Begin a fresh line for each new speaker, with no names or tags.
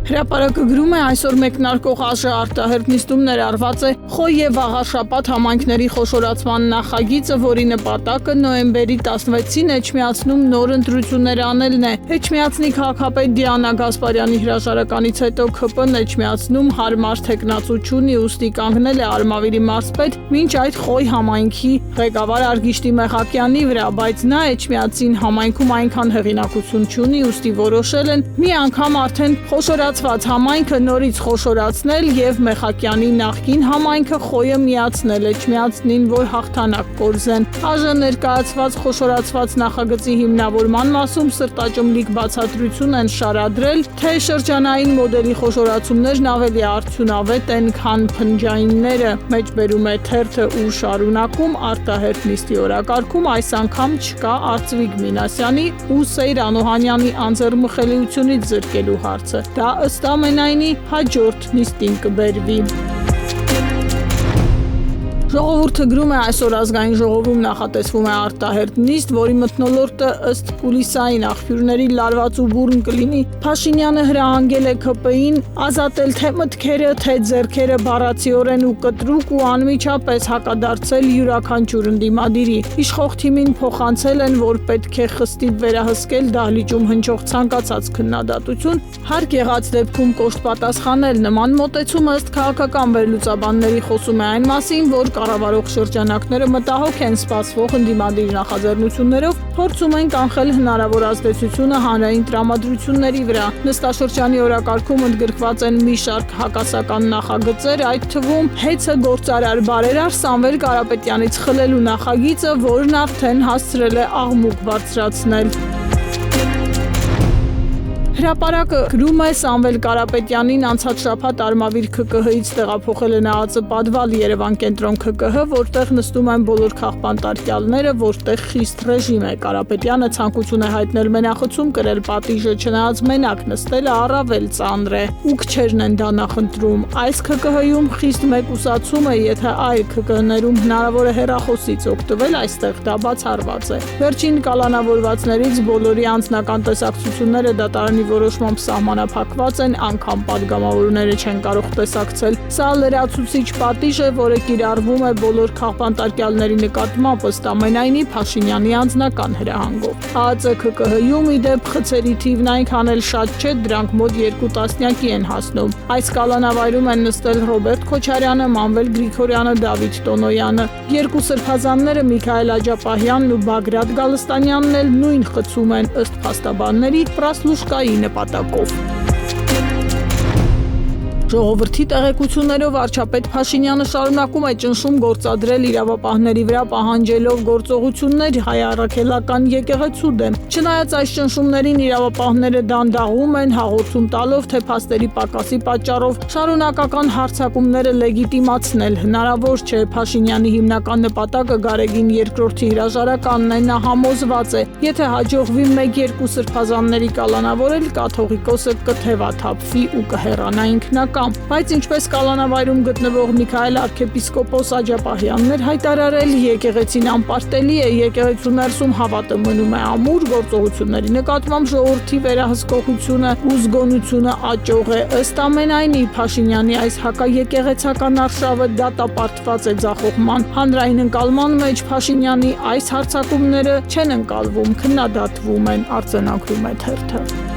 Հրապարակը գրում է այսօր մեկնարկող ԱԺ արտահերթ նիստում ներառված է Խոյ եւ Աղարշապատ համայնքների խոշորացման նախագիծը, որի նպատակը նոյեմբերի 16-ին Էջմիածնում նոր ընտրություններ անելն է։ Էջմիածնի քաղաքապետ Դիանա Գասպարյանի հրաժարականից հետո ՔՊ-ն Էջմիածնում հարմար թեկնածու ունի, ուստի կանգնել է Արմավիրի մարզպետ մինչ այդ Խոյ համայնքի ղեկավար Արգիշտի Մեխակյանի վրա, բայց նա Էջմիածին համայնքում այնքան հեղինակություն չունի, ուստի որոշել են մի անգամ արդեն խոշորացված համայնքը նորից խոշորացնել եւ Մեխակյանի նախկին համայնքը Խոյը միացնել Էջմիածնին, որ հաղթանակ կորզեն։ ԱԺ ներկայացված խոշորացված նախագծի հիմնավորման մասում սրտաճմլիկ բացատրություն են շարադրել, թե շրջանային մոդելի խոշորացումներն ավելի արդյունավետ են, քան փնջայինները, մեջբերում է թերթը ու շարունակում արտահերթ նիստի օրակարգում այս անգամ չկա Արծվիկ Մինասյանի ու Սեյր Անոհանյանի անձեռմխելիությունից զրկելու հարցը։ Դա ըստ ամենայնի հաջորդ նիստին կբերվի։ Ժողովուրդը գրում է այսօր ազգային ժողովում նախատեսվում է արտահերթ նիստ, որի մթնոլորտը ըստ կուլիսային աղբյուրների լարված ու բուռն կլինի։ Փաշինյանը հրահանգել է ՔՊ-ին ազատել թե մտքերը, թե ձեռքերը բառացիորեն ու կտրուկ ու անմիջապես հակադարձել յուրաքանչյուր ընդդիմադիրի։ Իշխող թիմին փոխանցել են, որ պետք է խստիվ վերահսկել դահլիճում հնչող ցանկացած քննադատություն, հարկ եղած դեպքում կոշտ պատասխանել։ Նման մոտեցումը ըստ քաղաքական վերլուծաբանների խոսում է այն մասին, որ կառավարող շրջանակները մտահոգ են սպասվող ընդդիմադիր նախաձեռնություններով, փորձում են կանխել հնարավոր ազդեցությունը հանրային տրամադրությունների վրա։ Նստաշրջանի օրակարգում ընդգրկված են մի շարք հակասական նախագծեր, այդ թվում հեծը գործարար բարերար Սամվել Կարապետյանից խլելու նախագիծը, որն արդեն հասցրել է աղմուկ բարձրացնել։ Հրապարակը գրում է Սամվել Կարապետյանին անցած շաբաթ Արմավիր ՔԿՀ-ից տեղափոխել է ՆԱԱԾ պատվալ Երևան կենտրոն ՔԿՀ, որտեղ նստում են բոլոր քաղբանտարկյալները, որտեղ խիստ ռեժիմ է։ Կարապետյանը ցանկություն է հայտնել մենախցում կրել պատիժը, չնայած մենակ նստելը առավել ծանր է։ Ու քչերն են դա նախընտրում։ Այս ՔԿՀ-ում խիստ մեկուսացում է, եթե այլ ՔԿՀ-ներում հնարավոր է հեռախոսից օգտվել, այստեղ դա բացառված է։ Վերջին կալանավորվածներից բոլորի անձնական տեսակցությունները դատարանի որոշմամբ սահմանափակված են, անգամ падգամավորները չեն կարող տեսակցել։ Սա լրացուցիչ պատիժ է, որը կիրառվում է բոլոր քաղբանտարկյալների նկատմամբ, ըստ ամենայնի Փաշինյանի անձնական հրահանգով։ ԱԱԾ ՔԿՀ-ում ի դեպ խցերի թիվն այնքան էլ շատ չէ, դրանք մոտ 2 տասնյակի են հասնում։ Այս կալանավայրում են նստել Ռոբերտ Քոչարյանը, Մանվել Գրիգորյանը, Դավիթ Տոնոյանը։ Երկու սրբազանները Միքայել Աջապահյանն ու Բագրատ Գալստանյանն էլ նույն խցում են, ըստ փաստաբանների, պրասլուշկայի նպատակով։ Ժողովրդի տեղեկություններով վարչապետ Փաշինյանը շարունակում է ճնշում գործադրել իրավապահների վրա, պահանջելով գործողություններ հայ-առաքելական եկեղեցու դեմ։ Չնայած այս ճնշումներին իրավապահները դանդաղում են, հաղորդում տալով, թե փաստերի պակասի պատճառով շարունակական հարձակումները լեգիտիմացնել հնարավոր չէ։ Փաշինյանի հիմնական նպատակը Գարեգին II հրաժարականն է, նա համոզված է, եթե հաջողվի 1-2 սրբազանների կալանավորել, կաթողիկոսը կթևաթափվի ու կհեռանա ինքնական։ Բայց ինչպես կալանավայրում գտնվող Միքայել arczepiskopos Աջապահյանն էր հայտարարել, եկեղեցին անպարտելի է, եկեղեցու ներսում հավատը մնում է ամուր, գործողությունների նկատմամբ ժողովրդի վերահսկողությունը ու զգոնությունը աճող է։ Ըստ ամենայնի Փաշինյանի այս հակաեկեղեցական արշավը դատապարտված է ձախողման։ Հանրային ընկալման մեջ Փաշինյանի այս հարձակումները չեն ընկալվում, քննադատվում են, արձանագրում է թերթը։